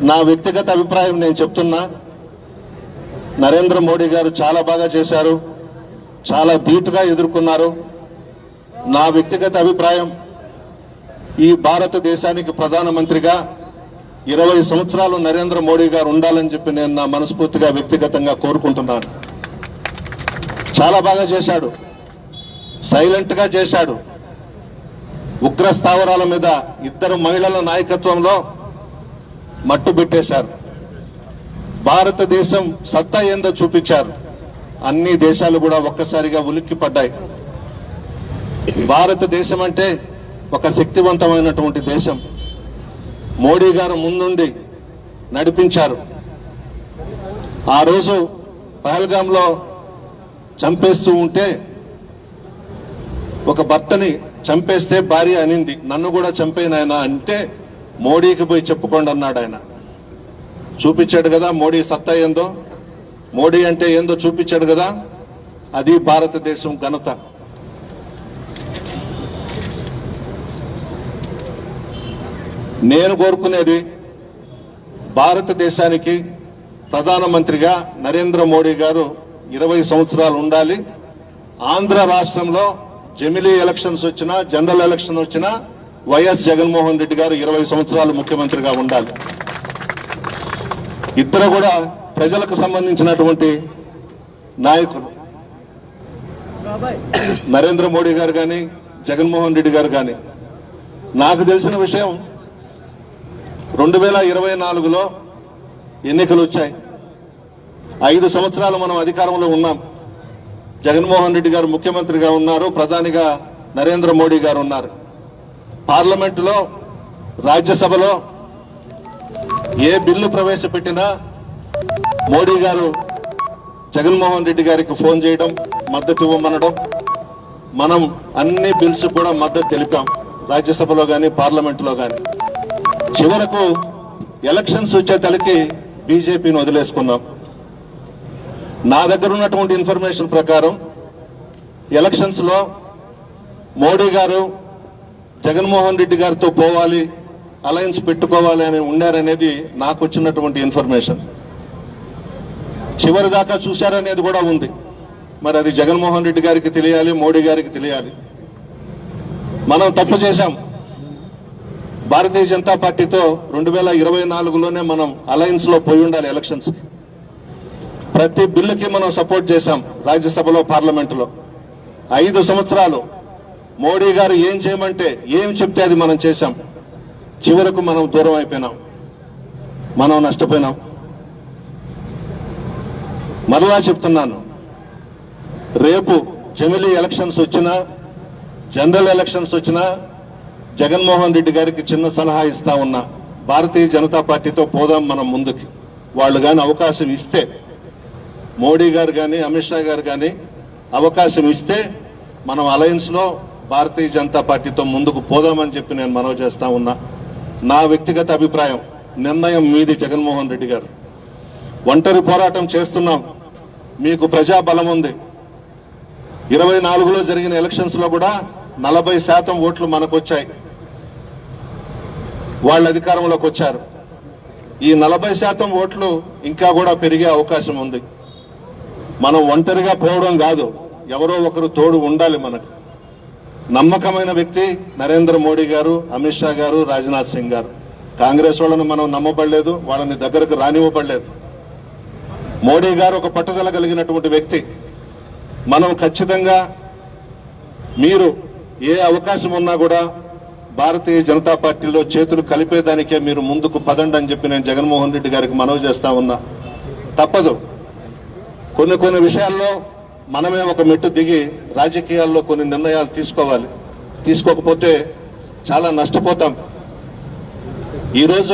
నా వ్యక్తిగత అభిప్రాయం నేను చెప్తున్నా, నరేంద్ర మోడీ గారు చాలా బాగా చేశారు, చాలా ధీటుగా ఎదుర్కొన్నారు. నా వ్యక్తిగత అభిప్రాయం, ఈ భారతదేశానికి ప్రధానమంత్రిగా 20 సంవత్సరాలు నరేంద్ర మోడీ గారు ఉండాలని చెప్పి నేను నా మనస్ఫూర్తిగా వ్యక్తిగతంగా కోరుకుంటున్నాను. చాలా బాగా చేశాడు, సైలెంట్ గా చేశాడు. ఉగ్ర స్థావరాల మీద 2 మహిళల నాయకత్వంలో మట్టు పెట్టేశారు. భారతదేశం సత్తా ఏందో చూపించారు. అన్ని దేశాలు కూడా ఒక్కసారిగా ఉలిక్కి పడ్డాయి. భారతదేశం అంటే ఒక శక్తివంతమైనటువంటి దేశం. మోడీ గారు ముందుండి నడిపించారు. ఆ రోజు పహల్గాంలో చంపేస్తూ ఉంటే ఒక భర్తని చంపేస్తే భార్య అనింది, నన్ను కూడా చంపేనాయన అంటే మోడీకి పోయి చెప్పుకోండి అన్నాడు. ఆయన చూపించాడు కదా మోడీ సత్తా ఏందో, మోడీ అంటే ఏందో చూపించాడు కదా. అది భారతదేశం ఘనత. నేను కోరుకునేది, భారతదేశానికి ప్రధానమంత్రిగా నరేంద్ర మోడీ గారు 20 సంవత్సరాలు ఉండాలి. ఆంధ్ర రాష్ట్రంలో జమిలీ ఎలక్షన్స్ వచ్చినా, జనరల్ ఎలక్షన్ వచ్చినా వైఎస్ జగన్మోహన్ రెడ్డి గారు 20 సంవత్సరాలు ముఖ్యమంత్రిగా ఉండాలి. ఇద్దరు కూడా ప్రజలకు సంబంధించినటువంటి నాయకులు. నరేంద్ర మోడీ గారు కానీ, జగన్మోహన్ రెడ్డి గారు కానీ. నాకు తెలిసిన విషయం, 2024లో ఎన్నికలు వచ్చాయి. 5 సంవత్సరాలు మనం అధికారంలో ఉన్నాం. జగన్మోహన్ రెడ్డి గారు ముఖ్యమంత్రిగా ఉన్నారు, ప్రధానిగా నరేంద్ర మోడీ గారు ఉన్నారు. పార్లమెంటులో, రాజ్యసభలో ఏ బిల్లు ప్రవేశపెట్టినా మోడీ గారు జగన్మోహన్ రెడ్డి గారికి ఫోన్ చేయడం, మద్దతు ఇవ్వమనడం. మనం అన్ని బిల్స్ కూడా మద్దతు తెలిపాం, రాజ్యసభలో కానీ పార్లమెంటులో కానీ. చివరకు ఎలక్షన్స్ వచ్చే తలకి బీజేపీని వదిలేసుకున్నాం. నా దగ్గర ఉన్నటువంటి ఇన్ఫర్మేషన్ ప్రకారం ఎలక్షన్స్ లో మోడీ గారు జగన్మోహన్ రెడ్డి గారితో పోవాలి, అలయన్స్ పెట్టుకోవాలి అని ఉన్నారనేది నాకు వచ్చినటువంటి ఇన్ఫర్మేషన్. చివరి దాకా చూశారనేది కూడా ఉంది. మరి అది జగన్మోహన్ రెడ్డి గారికి తెలియాలి, మోడీ గారికి తెలియాలి. మనం తప్పు చేశాం. భారతీయ జనతా పార్టీతో 2024లోనే మనం అలయన్స్ లో పోయి ఉండాలి. ఎలక్షన్స్ ప్రతి బిల్లుకి మనం సపోర్ట్ చేశాం, రాజ్యసభలో, పార్లమెంటులో. 5 సంవత్సరాలు మోడీ గారు ఏం చేయమంటే, ఏం చెప్తే అది మనం చేశాం. చివరకు మనం దూరం అయిపోయినాం, మనం నష్టపోయినాం. మరలా చెప్తున్నాను, రేపు జమిలీ ఎలక్షన్స్ వచ్చినా, జనరల్ ఎలక్షన్స్ వచ్చినా జగన్మోహన్ రెడ్డి గారికి చిన్న సలహా ఇస్తా ఉన్నా, భారతీయ జనతా పార్టీతో పోదాం మనం ముందుకి. వాళ్ళు కానీ అవకాశం ఇస్తే, మోడీ గారు కానీ అమిత్ షా గారు కానీ అవకాశం ఇస్తే మనం అలయన్స్ లో భారతీయ జనతా పార్టీతో ముందుకు పోదామని చెప్పి నేను మనవి చేస్తా ఉన్నా. నా వ్యక్తిగత అభిప్రాయం, నిర్ణయం మీది జగన్మోహన్ రెడ్డి గారు. ఒంటరి పోరాటం చేస్తున్నాం, మీకు ప్రజాబలం ఉంది. 24లో జరిగిన ఎలక్షన్స్ లో కూడా 40% ఓట్లు మనకు వచ్చాయి. వాళ్ళు అధికారంలోకి వచ్చారు. ఈ 40% ఓట్లు ఇంకా కూడా పెరిగే అవకాశం ఉంది. మనం ఒంటరిగా పోవడం కాదు, ఎవరో ఒకరు తోడు ఉండాలి మనకు. నమ్మకమైన వ్యక్తి నరేంద్ర మోడీ గారు, అమిత్ షా గారు, రాజ్నాథ్ సింగ్ గారు. కాంగ్రెస్ వాళ్ళని మనం నమ్మబడలేదు, వాళ్ళని దగ్గరకు రానివ్వబడలేదు. మోడీ గారు ఒక పట్టుదల కలిగినటువంటి వ్యక్తి. మనం ఖచ్చితంగా, మీరు ఏ అవకాశం ఉన్నా కూడా భారతీయ జనతా పార్టీలో చేతులు కలిపేదానికే మీరు ముందుకు పదండి అని చెప్పి నేను జగన్మోహన్ రెడ్డి గారికి మనవి చేస్తా ఉన్నా. తప్పదు, కొన్ని విషయాల్లో మనమే ఒక మెట్టు దిగి రాజకీయాల్లో కొన్ని నిర్ణయాలు తీసుకోవాలి. తీసుకోకపోతే చాలా నష్టపోతాం. ఈరోజు